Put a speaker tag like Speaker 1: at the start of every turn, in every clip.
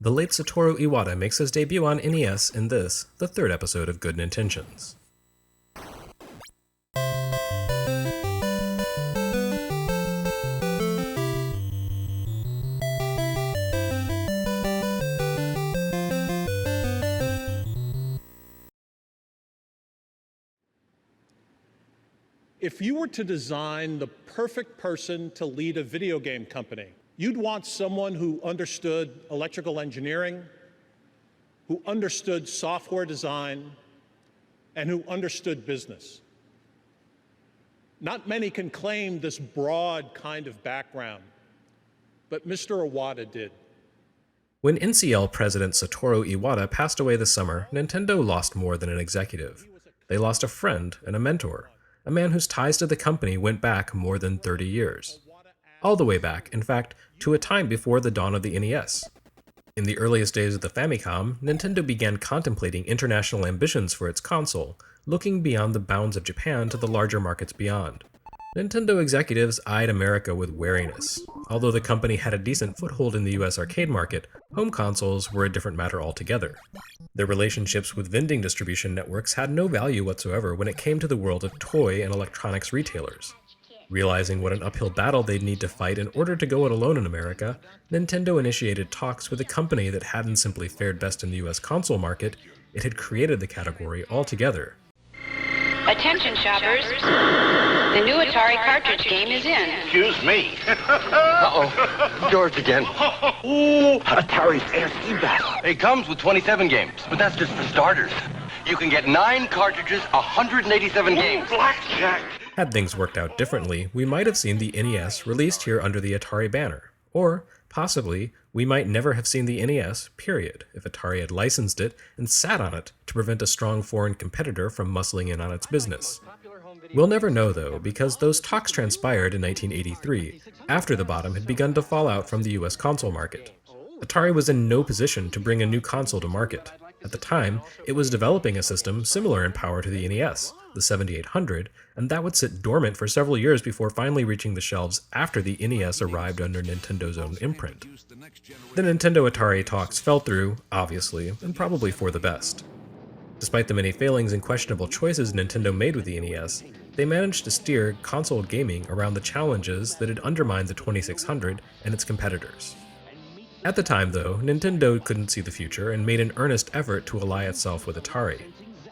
Speaker 1: The late Satoru Iwata makes his debut on NES in this, the third episode of Good Intentions.
Speaker 2: If you were to design the perfect person to lead a video game company, you'd want someone who understood electrical engineering, who understood software design, and who understood business. Not many can claim this broad kind of background, but Mr. Iwata did.
Speaker 1: When NCL president Satoru Iwata passed away this summer, Nintendo lost more than an executive. They lost a friend and a mentor, a man whose ties to the company went back more than 30 years. All the way back, in fact, to a time before the dawn of the NES. In the earliest days of the Famicom, Nintendo began contemplating international ambitions for its console, looking beyond the bounds of Japan to the larger markets beyond. Nintendo executives eyed America with wariness. Although the company had a decent foothold in the US arcade market, home consoles were a different matter altogether. Their relationships with vending distribution networks had no value whatsoever when it came to the world of toy and electronics retailers. Realizing what an uphill battle they'd need to fight in order to go it alone in America, Nintendo initiated talks with a company that hadn't simply fared best in the US console market, it had created the category altogether.
Speaker 3: Attention shoppers, the new Atari cartridge game is in.
Speaker 4: Excuse me.
Speaker 5: Uh-oh, George again.
Speaker 4: Ooh, Atari's ASCII battle.
Speaker 5: It comes with 27 games, but that's just for starters. You can get 9 cartridges, 187 games.
Speaker 4: Blackjack.
Speaker 1: Had things worked out differently, we might have seen the NES released here under the Atari banner. Or, possibly, we might never have seen the NES, period, if Atari had licensed it and sat on it to prevent a strong foreign competitor from muscling in on its business. We'll never know, though, because those talks transpired in 1983, after the bottom had begun to fall out from the US console market. Atari was in no position to bring a new console to market. At the time, it was developing a system similar in power to the NES, the 7800, and that would sit dormant for several years before finally reaching the shelves after the NES arrived under Nintendo's own imprint. The Nintendo-Atari talks fell through, obviously, and probably for the best. Despite the many failings and questionable choices Nintendo made with the NES, they managed to steer console gaming around the challenges that had undermined the 2600 and its competitors. At the time, though, Nintendo couldn't see the future and made an earnest effort to ally itself with Atari.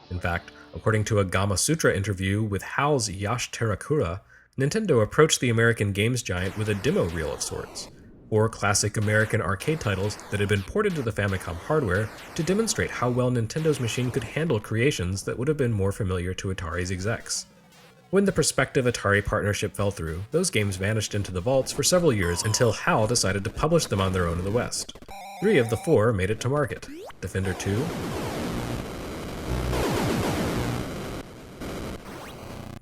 Speaker 1: In fact, according to a Gama Sutra interview with HAL's Yash Terakura, Nintendo approached the American games giant with a demo reel of sorts, 4 classic American arcade titles that had been ported to the Famicom hardware to demonstrate how well Nintendo's machine could handle creations that would have been more familiar to Atari's execs. When the prospective Atari partnership fell through, those games vanished into the vaults for several years until HAL decided to publish them on their own in the West. 3 of the 4 made it to market: Defender 2,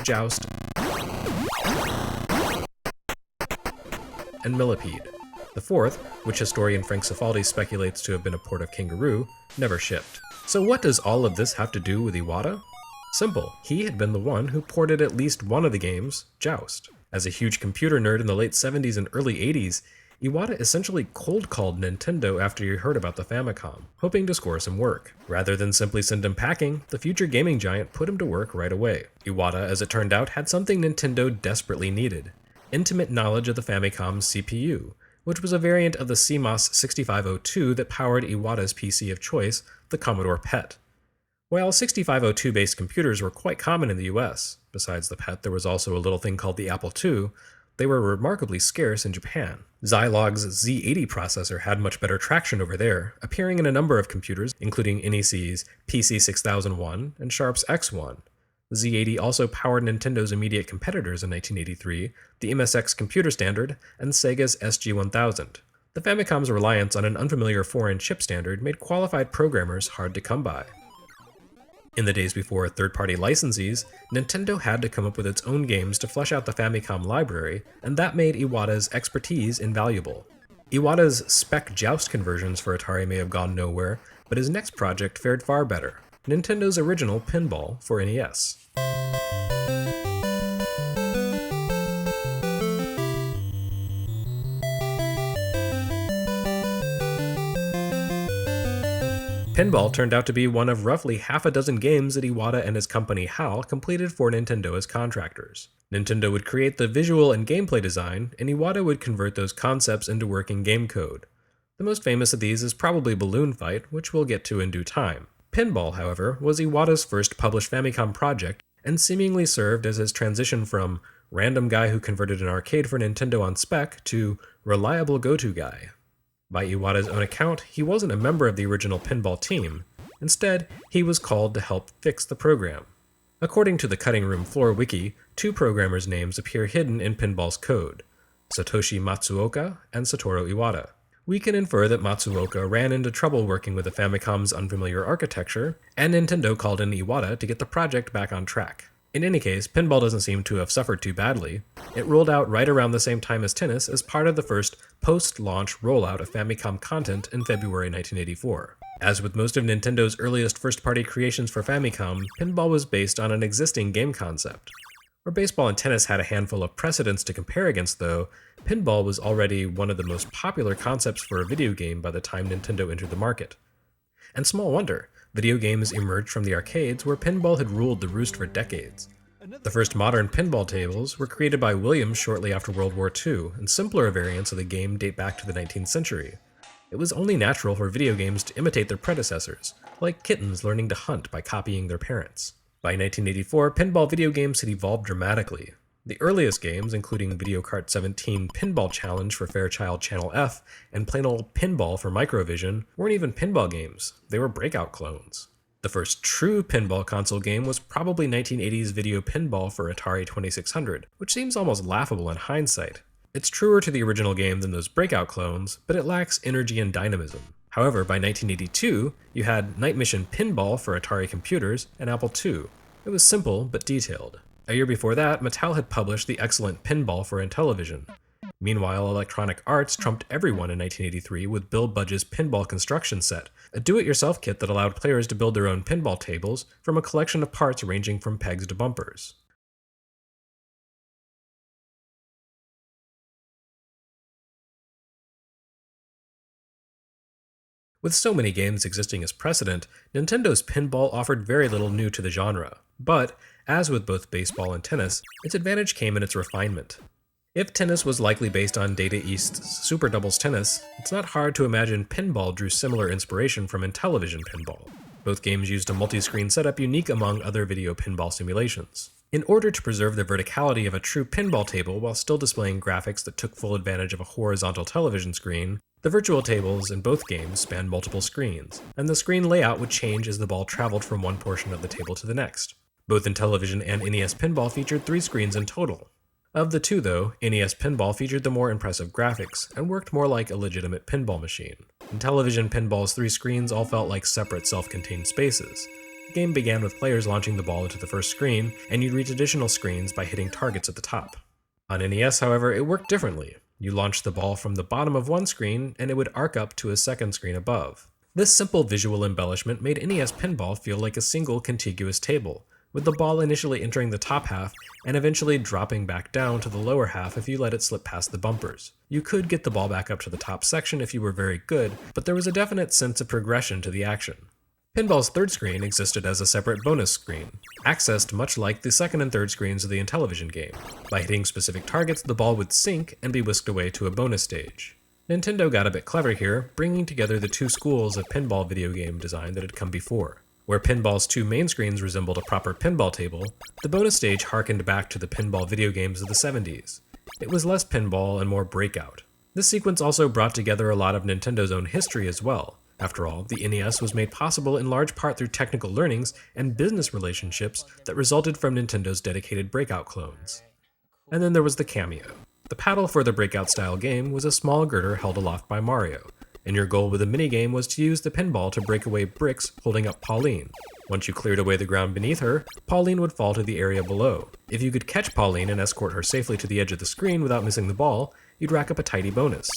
Speaker 1: Joust, and Millipede. The 4th, which historian Frank Cifaldi speculates to have been a port of KANGAROO, never shipped. So what does all of this have to do with Iwata? Simple, he had been the one who ported at least one of the games, Joust. As a huge computer nerd in the late 70s and early 80s, Iwata essentially cold-called Nintendo after he heard about the Famicom, hoping to score some work. Rather than simply send him packing, the future gaming giant put him to work right away. Iwata, as it turned out, had something Nintendo desperately needed: intimate knowledge of the Famicom's CPU, which was a variant of the CMOS 6502 that powered Iwata's PC of choice, the Commodore PET. While 6502-based computers were quite common in the US, besides the PET there was also a little thing called the Apple II, they were remarkably scarce in Japan. Zilog's Z80 processor had much better traction over there, appearing in a number of computers, including NEC's PC6001 and Sharp's X1. Z80 also powered Nintendo's immediate competitors in 1983, the MSX Computer Standard and Sega's SG-1000. The Famicom's reliance on an unfamiliar foreign chip standard made qualified programmers hard to come by. In the days before third-party licensees, Nintendo had to come up with its own games to flesh out the Famicom library, and that made Iwata's expertise invaluable. Iwata's spec Joust conversions for Atari may have gone nowhere, but his next project fared far better: Nintendo's original Pinball for NES. Pinball turned out to be one of roughly half a dozen games that Iwata and his company HAL completed for Nintendo as contractors. Nintendo would create the visual and gameplay design, and Iwata would convert those concepts into working game code. The most famous of these is probably Balloon Fight, which we'll get to in due time. Pinball, however, was Iwata's first published Famicom project, and seemingly served as his transition from random guy who converted an arcade for Nintendo on spec to reliable go-to guy. By Iwata's own account, he wasn't a member of the original Pinball team. Instead, he was called to help fix the program. According to the Cutting Room Floor wiki, 2 programmers' names appear hidden in Pinball's code: Satoshi Matsuoka and Satoru Iwata. We can infer that Matsuoka ran into trouble working with the Famicom's unfamiliar architecture, and Nintendo called in Iwata to get the project back on track. In any case, Pinball doesn't seem to have suffered too badly. It rolled out right around the same time as tennis as part of the first post-launch rollout of Famicom content in February 1984. As with most of Nintendo's earliest first-party creations for Famicom, Pinball was based on an existing game concept. Where baseball and tennis had a handful of precedents to compare against, though, Pinball was already one of the most popular concepts for a video game by the time Nintendo entered the market. And small wonder, video games emerged from the arcades where pinball had ruled the roost for decades. The first modern pinball tables were created by Williams shortly after World War II, and simpler variants of the game date back to the 19th century. It was only natural for video games to imitate their predecessors, like kittens learning to hunt by copying their parents. By 1984, pinball video games had evolved dramatically. The earliest games, including VideoCart 17 Pinball Challenge for Fairchild Channel F and plain old Pinball for Microvision, weren't even pinball games, they were breakout clones. The first true pinball console game was probably 1980's Video Pinball for Atari 2600, which seems almost laughable in hindsight. It's truer to the original game than those breakout clones, but it lacks energy and dynamism. However, by 1982, you had Night Mission Pinball for Atari computers and Apple II. It was simple but detailed. A year before that, Mattel had published the excellent Pinball for Intellivision. Meanwhile, Electronic Arts trumped everyone in 1983 with Bill Budge's Pinball Construction Set, a do-it-yourself kit that allowed players to build their own pinball tables from a collection of parts ranging from pegs to bumpers. With so many games existing as precedent, Nintendo's Pinball offered very little new to the genre, but, as with both baseball and tennis, its advantage came in its refinement. If tennis was likely based on Data East's Super Doubles Tennis, it's not hard to imagine Pinball drew similar inspiration from Intellivision Pinball. Both games used a multi-screen setup unique among other video pinball simulations. In order to preserve the verticality of a true pinball table while still displaying graphics that took full advantage of a horizontal television screen, the virtual tables in both games spanned multiple screens, and the screen layout would change as the ball traveled from one portion of the table to the next. Both Intellivision and NES Pinball featured 3 screens in total. Of the two, though, NES Pinball featured the more impressive graphics and worked more like a legitimate pinball machine. Intellivision Pinball's 3 screens all felt like separate self-contained spaces. The game began with players launching the ball into the first screen, and you'd reach additional screens by hitting targets at the top. On NES, however, it worked differently. You launched the ball from the bottom of one screen, and it would arc up to a second screen above. This simple visual embellishment made NES Pinball feel like a single contiguous table, with the ball initially entering the top half and eventually dropping back down to the lower half if you let it slip past the bumpers. You could get the ball back up to the top section if you were very good, but there was a definite sense of progression to the action. Pinball's third screen existed as a separate bonus screen, accessed much like the second and third screens of the Intellivision game. By hitting specific targets, the ball would sink and be whisked away to a bonus stage. Nintendo got a bit clever here, bringing together the 2 schools of pinball video game design that had come before. Where Pinball's 2 main screens resembled a proper pinball table, the bonus stage harkened back to the pinball video games of the 70s. It was less pinball and more breakout. This sequence also brought together a lot of Nintendo's own history as well. After all, the NES was made possible in large part through technical learnings and business relationships that resulted from Nintendo's dedicated breakout clones. And then there was the cameo. The paddle for the breakout-style game was a small girder held aloft by Mario, and your goal with the minigame was to use the pinball to break away bricks holding up Pauline. Once you cleared away the ground beneath her, Pauline would fall to the area below. If you could catch Pauline and escort her safely to the edge of the screen without missing the ball, you'd rack up a tidy bonus.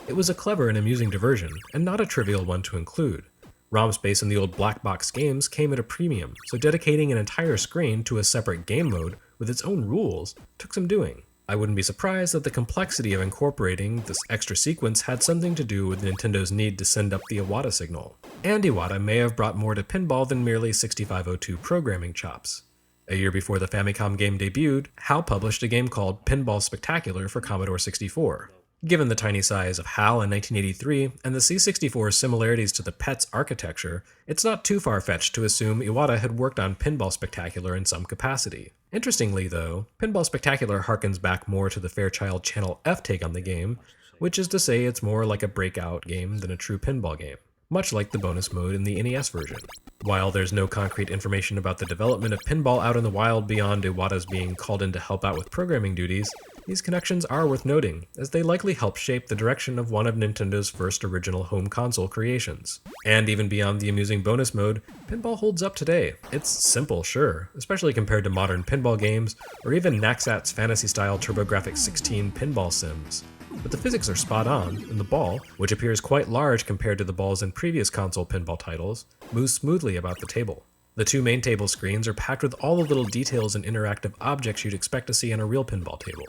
Speaker 1: It was a clever and amusing diversion, and not a trivial one to include. ROM space in the old black box games came at a premium, so dedicating an entire screen to a separate game mode with its own rules took some doing. I wouldn't be surprised that the complexity of incorporating this extra sequence had something to do with Nintendo's need to send up the Iwata signal. And Iwata may have brought more to pinball than merely 6502 programming chops. A year before the Famicom game debuted, HAL published a game called Pinball Spectacular for Commodore 64. Given the tiny size of HAL in 1983 and the C64's similarities to the PET's architecture, it's not too far-fetched to assume Iwata had worked on Pinball Spectacular in some capacity. Interestingly, though, Pinball Spectacular harkens back more to the Fairchild Channel F take on the game, which is to say it's more like a breakout game than a true pinball game, much like the bonus mode in the NES version. While there's no concrete information about the development of pinball out in the wild beyond Iwata's being called in to help out with programming duties, these connections are worth noting, as they likely help shape the direction of one of Nintendo's first original home console creations. And even beyond the amusing bonus mode, pinball holds up today. It's simple, sure, especially compared to modern pinball games, or even Naxat's fantasy-style TurboGrafx-16 pinball sims. But the physics are spot on, and the ball, which appears quite large compared to the balls in previous console pinball titles, moves smoothly about the table. The two main table screens are packed with all the little details and interactive objects you'd expect to see on a real pinball table.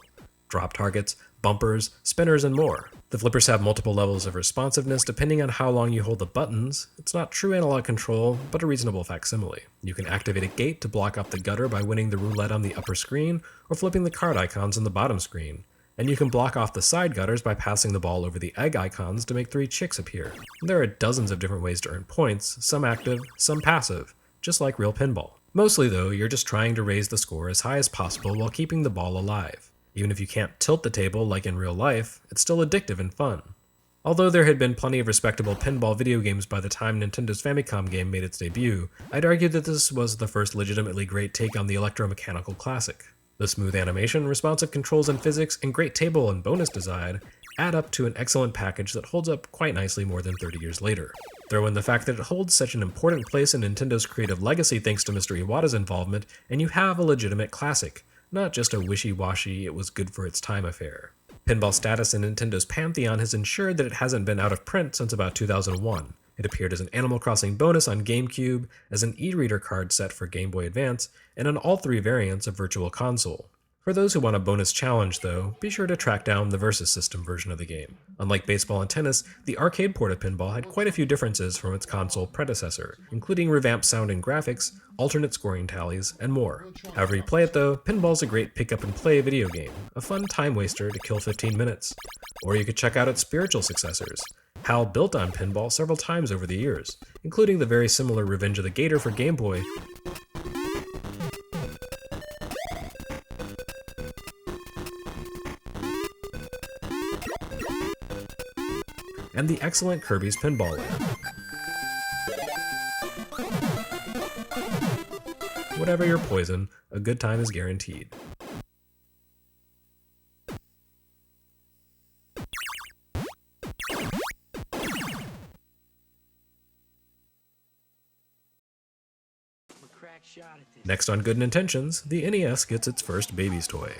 Speaker 1: Drop targets, bumpers, spinners, and more. The flippers have multiple levels of responsiveness depending on how long you hold the buttons. It's not true analog control, but a reasonable facsimile. You can activate a gate to block off the gutter by winning the roulette on the upper screen, or flipping the card icons on the bottom screen. And you can block off the side gutters by passing the ball over the egg icons to make 3 chicks appear. There are dozens of different ways to earn points, some active, some passive, just like real pinball. Mostly though, you're just trying to raise the score as high as possible while keeping the ball alive. Even if you can't tilt the table like in real life, it's still addictive and fun. Although there had been plenty of respectable pinball video games by the time Nintendo's Famicom game made its debut, I'd argue that this was the first legitimately great take on the electromechanical classic. The smooth animation, responsive controls and physics, and great table and bonus design add up to an excellent package that holds up quite nicely more than 30 years later. Throw in the fact that it holds such an important place in Nintendo's creative legacy thanks to Mr. Iwata's involvement, and you have a legitimate classic, not just a wishy-washy, it was good for its time affair. Pinball's status in Nintendo's pantheon has ensured that it hasn't been out of print since about 2001. It appeared as an Animal Crossing bonus on GameCube, as an e-reader card set for Game Boy Advance, and on all 3 variants of Virtual Console. For those who want a bonus challenge, though, be sure to track down the Versus System version of the game. Unlike baseball and tennis, the arcade port of pinball had quite a few differences from its console predecessor, including revamped sound and graphics, alternate scoring tallies, and more. However you play it though, pinball's a great pick-up-and-play video game, a fun time waster to kill 15 minutes. Or you could check out its spiritual successors. HAL built on pinball several times over the years, including the very similar Revenge of the Gator for Game Boy, and the excellent Kirby's Pinball Land. Whatever your poison, a good time is guaranteed. Next on Good Intentions, the NES gets its first baby's toy.